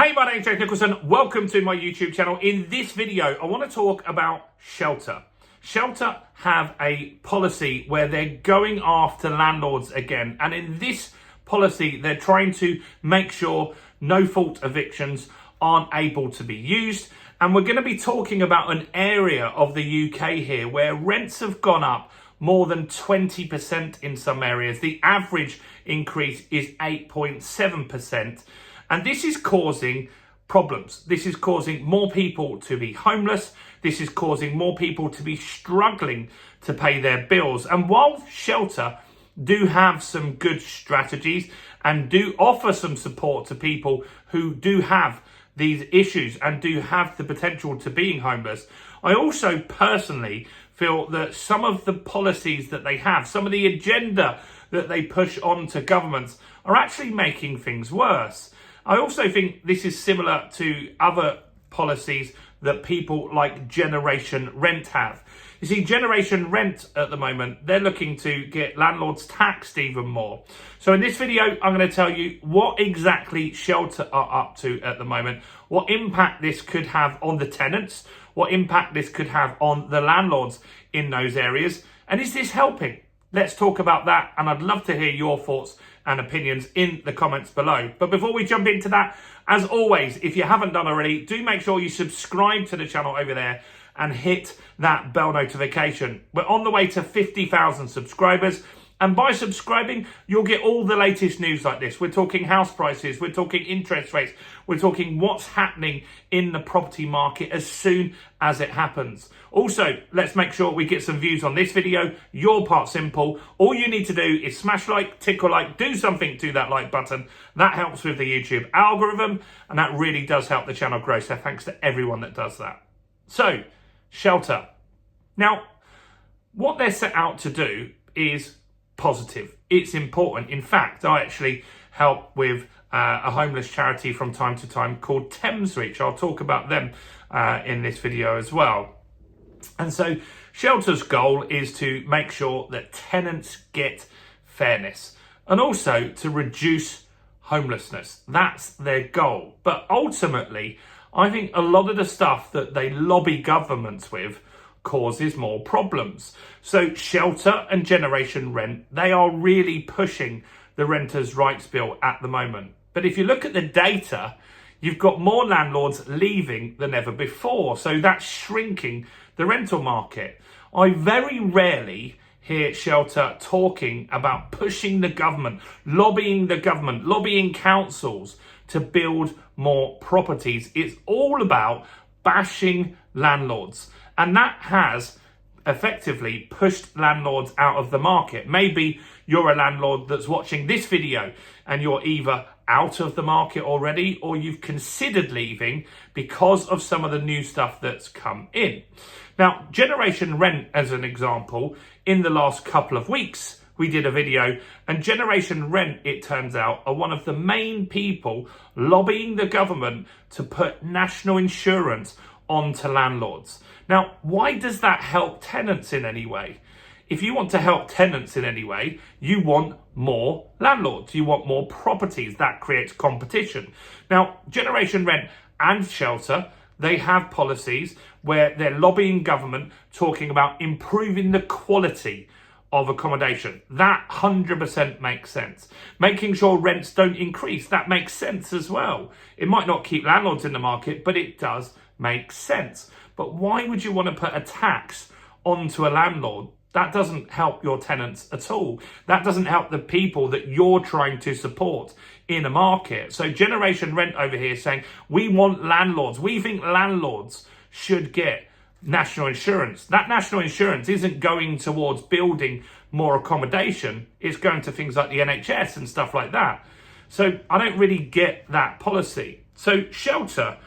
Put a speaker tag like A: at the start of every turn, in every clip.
A: Hey, my name's Jake Nicholson. Welcome to my YouTube channel. In this video, I want to talk about Shelter. Shelter have a policy where they're going after landlords again. And in this policy, they're trying to make sure no-fault evictions aren't able to be used. And we're going to be talking about an area of the UK here where rents have gone up more than 20% in some areas. The average increase is 8.7%. And this is causing problems. This is causing more people to be homeless. This is causing more people to be struggling to pay their bills. And while Shelter do have some good strategies and do offer some support to people who do have these issues and do have the potential to being homeless, I also personally feel that some of the policies that they have, some of the agenda that they push on to governments are actually making things worse. I also think this is similar to other policies that people like Generation Rent have. You see, Generation Rent at the moment, they're looking to get landlords taxed even more. So in this video, I'm going to tell you what exactly Shelter are up to at the moment, what impact this could have on the tenants, what impact this could have on the landlords in those areas, and is this helping? Let's talk about that, and I'd love to hear your thoughts and opinions in the comments below. But before we jump into that, as always, if you haven't done already, do make sure you subscribe to the channel over there and hit that bell notification. We're on the way to 50,000 subscribers. And by subscribing, you'll get all the latest news like this. We're talking house prices, we're talking interest rates, we're talking what's happening in the property market as soon as it happens. Also, let's make sure we get some views on this video. Your part's simple. All you need to do is smash like, tickle like, do something to that like button. That helps with the YouTube algorithm, and that really does help the channel grow. So thanks to everyone that does that. So, Shelter. Now, what they're set out to do is positive. It's important. In fact, I actually help with a homeless charity from time to time called Thames Reach. I'll talk about them in this video as well. And so Shelter's goal is to make sure that tenants get fairness and also to reduce homelessness. That's their goal. But ultimately, I think a lot of the stuff that they lobby governments with causes more problems. So Shelter and Generation Rent, they are really pushing the Renters' Rights Bill at the moment. But if you look at the data, you've got more landlords leaving than ever before. So that's shrinking the rental market. I very rarely hear Shelter talking about pushing the government, lobbying councils to build more properties. It's all about bashing landlords. And that has effectively pushed landlords out of the market. Maybe you're a landlord that's watching this video and you're either out of the market already or you've considered leaving because of some of the new stuff that's come in. Now, Generation Rent, as an example, in the last couple of weeks, we did a video, and Generation Rent, it turns out, are one of the main people lobbying the government to put national insurance onto landlords. Now, why does that help tenants in any way? If you want to help tenants in any way, you want more landlords, you want more properties. That creates competition. Now, Generation Rent and Shelter, they have policies where they're lobbying government, talking about improving the quality of accommodation. That 100% makes sense. Making sure rents don't increase, that makes sense as well. It might not keep landlords in the market, but it does make sense. But why would you want to put a tax onto a landlord? That doesn't help your tenants at all. That doesn't help the people that you're trying to support in a market. So Generation Rent over here saying, we want landlords. We think landlords should get national insurance. That national insurance isn't going towards building more accommodation. It's going to things like the NHS and stuff like that. So I don't really get that policy. So Shelter,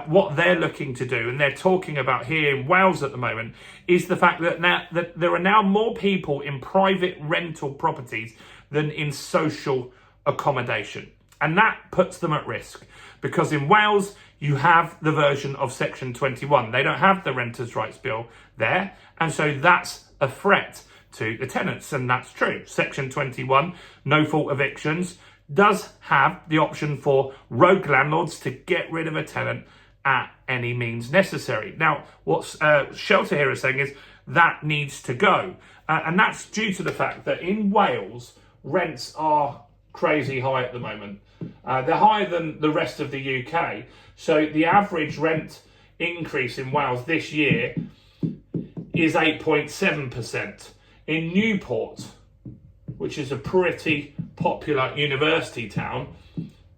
A: what they're looking to do, and they're talking about here in Wales at the moment, is the fact that there are now more people in private rental properties than in social accommodation. And that puts them at risk because in Wales, you have the version of Section 21. They don't have the Renters' Rights Bill there. And so that's a threat to the tenants. And that's true. Section 21, no fault evictions, does have the option for rogue landlords to get rid of a tenant at any means necessary. Now, what Shelter here is saying is that needs to go. And that's due to the fact that in Wales, rents are crazy high at the moment. They're higher than the rest of the UK. So the average rent increase in Wales this year is 8.7%. In Newport, which is a pretty popular university town,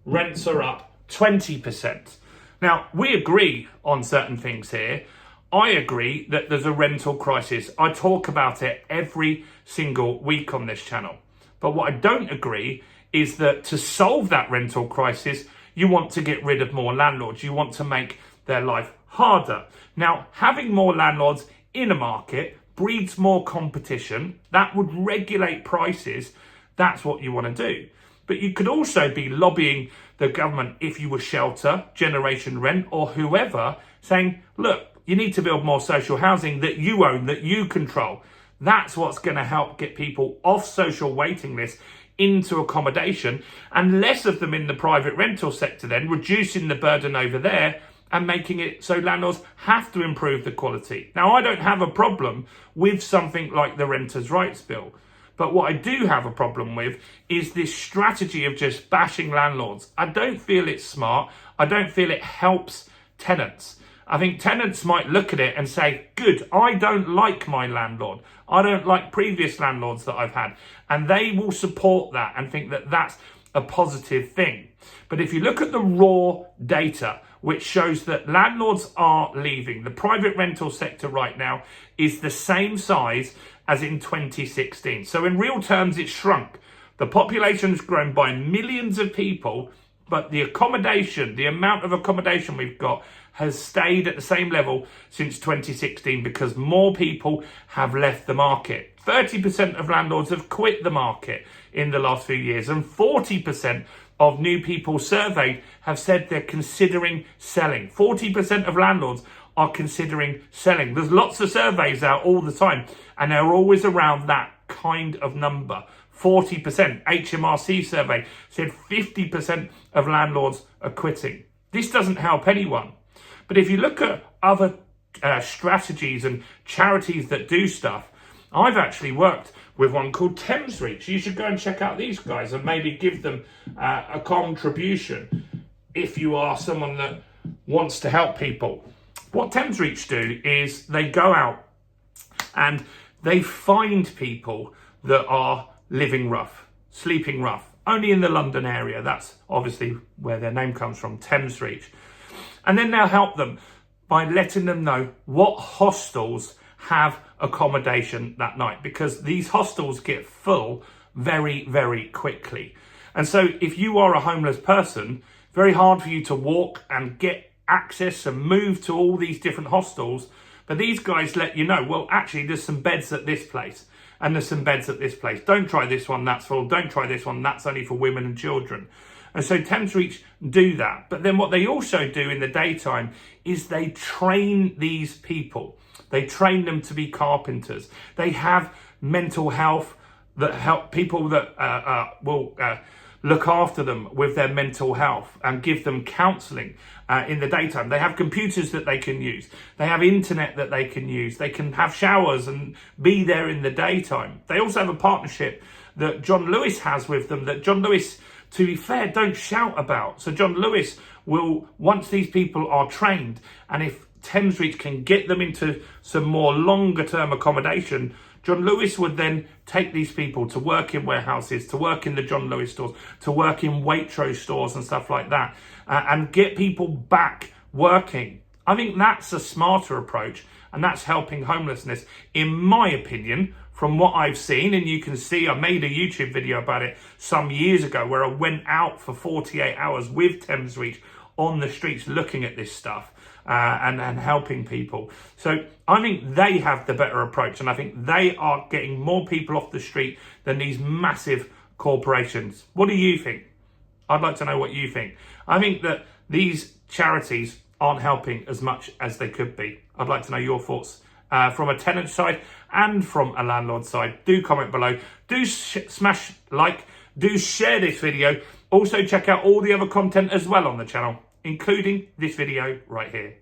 A: rents are up 20%. Now, we agree on certain things here. I agree that there's a rental crisis. I talk about it every single week on this channel. But what I don't agree is that to solve that rental crisis, you want to get rid of more landlords. You want to make their life harder. Now, having more landlords in a market breeds more competition. That would regulate prices. That's what you want to do. But you could also be lobbying the government, if you were Shelter, Generation Rent, or whoever, saying, look, you need to build more social housing that you own, that you control. That's what's going to help get people off social waiting lists into accommodation, and less of them in the private rental sector, then reducing the burden over there and making it so landlords have to improve the quality. Now, I don't have a problem with something like the Renters' Rights Bill. But what I do have a problem with is this strategy of just bashing landlords. I don't feel it's smart. I don't feel it helps tenants. I think tenants might look at it and say, good, I don't like my landlord. I don't like previous landlords that I've had. And they will support that and think that that's a positive thing. But if you look at the raw data, which shows that landlords are leaving, the private rental sector right now is the same size as in 2016. So in real terms, it's shrunk. The population has grown by millions of people, but the accommodation, the amount of accommodation we've got has stayed at the same level since 2016 because more people have left the market. 30% of landlords have quit the market in the last few years, and 40% of new people surveyed have said they're considering selling. 40% of landlords are considering selling. There's lots of surveys out all the time, and they're always around that kind of number. 40%. HMRC survey said 50% of landlords are quitting. This doesn't help anyone. But if you look at other strategies and charities that do stuff, I've actually worked with one called Thames Reach. You should go and check out these guys and maybe give them a contribution if you are someone that wants to help people. What Thames Reach do is they go out and they find people that are living rough, sleeping rough, only in the London area. That's obviously where their name comes from, Thames Reach. And then they'll help them by letting them know what hostels have accommodation that night, because these hostels get full very, very quickly. And so if you are a homeless person, very hard for you to walk and get access and move to all these different hostels. But these guys let you know, well, actually, there's some beds at this place and there's some beds at this place. Don't try this one, that's full. Don't try this one, that's only for women and children. And so Thames Reach do that. But then what they also do in the daytime is they train these people. They train them to be carpenters. They have mental health that help people that will look after them with their mental health and give them counselling in the daytime. They have computers that they can use. They have internet that they can use. They can have showers and be there in the daytime. They also have a partnership that John Lewis has with them that John Lewis, to be fair, don't shout about. So John Lewis will, once these people are trained, and if Thames Reach can get them into some more longer term accommodation, John Lewis would then take these people to work in warehouses, to work in the John Lewis stores, to work in Waitrose stores and stuff like that, and get people back working. I think that's a smarter approach, and that's helping homelessness, in my opinion, from what I've seen. And you can see I made a YouTube video about it some years ago where I went out for 48 hours with Thames Reach on the streets looking at this stuff and helping people. So I think they have the better approach, and I think they are getting more people off the street than these massive corporations. What do you think? I'd like to know what you think. I think that these charities aren't helping as much as they could be. I'd like to know your thoughts from a tenant side and from a landlord side. Do comment below. Do smash like. Do share this video. Also check out all the other content as well on the channel, including this video right here.